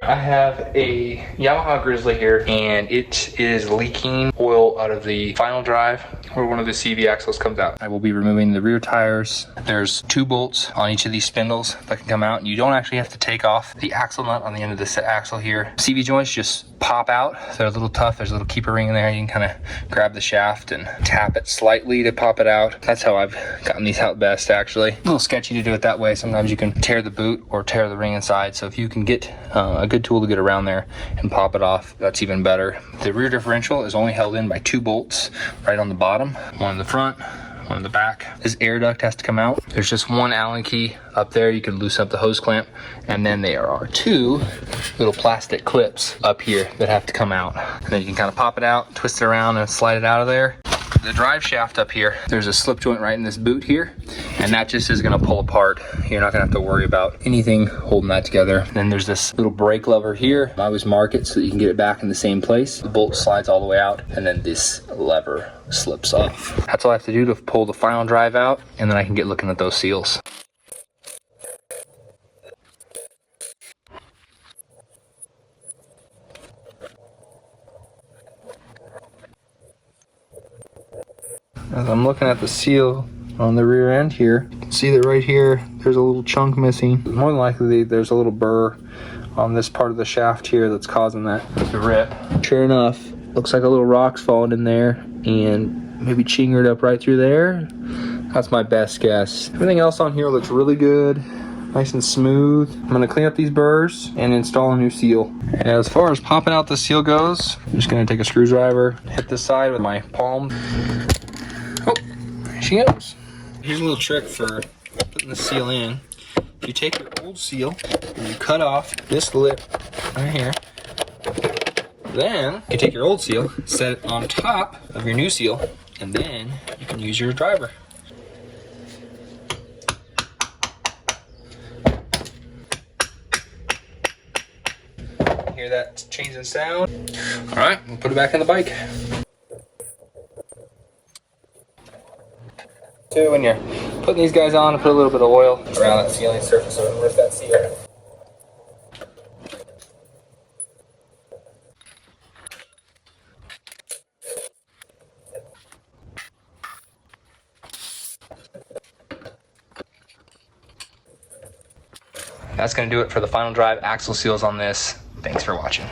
I have a Yamaha Grizzly here, and it is leaking oil out of the final drive where one of the CV axles comes out. I will be removing the rear tires. There's 2 bolts on each of these spindles that can come out. You don't actually have to take off the axle nut on the end of this axle here. CV joints just pop out. They're a little tough. There's a little keeper ring in there. You can kind of grab the shaft and tap it slightly to pop it out. That's how I've gotten these out best, actually. A little sketchy to do it that way. Sometimes you can tear the boot or tear the ring inside. So if you can get a good tool to get around there and pop it off, that's even better. The rear differential is only held in by 2 bolts right on the bottom, one in the front, one in the back. This air duct has to come out. There's just 1 Allen key up there. You can loosen up the hose clamp, and then there are 2 little plastic clips up here that have to come out. And then you can kind of pop it out, twist it around, and slide it out of there. The drive shaft up here, there's a slip joint right in this boot here, and that just is gonna pull apart. You're not gonna have to worry about anything holding that together. And then there's this little brake lever here. I always mark it so that you can get it back in the same place. The bolt slides all the way out, and then this lever slips off. That's all I have to do to pull the final drive out, and then I can get looking at those seals. As I'm looking at the seal on the rear end here, you can see that right here, there's a little chunk missing. More than likely, there's a little burr on this part of the shaft here that's causing that to rip. Sure enough, looks like a little rock's fallen in there and maybe chingered up right through there. That's my best guess. Everything else on here looks really good, nice and smooth. I'm gonna clean up these burrs and install a new seal. And as far as popping out the seal goes, I'm just gonna take a screwdriver, hit this side with my palm. Oh, there she goes. Here's a little trick for putting the seal in. You take your old seal and you cut off this lip right here. Then you take your old seal, set it on top of your new seal, and then you can use your driver. Hear that change in sound? All right, we'll put it back in the bike. Too, when you're putting these guys on, put a little bit of oil around that sealing surface so it immerse that seal. That's going to do it for the final drive axle seals on this. Thanks for watching.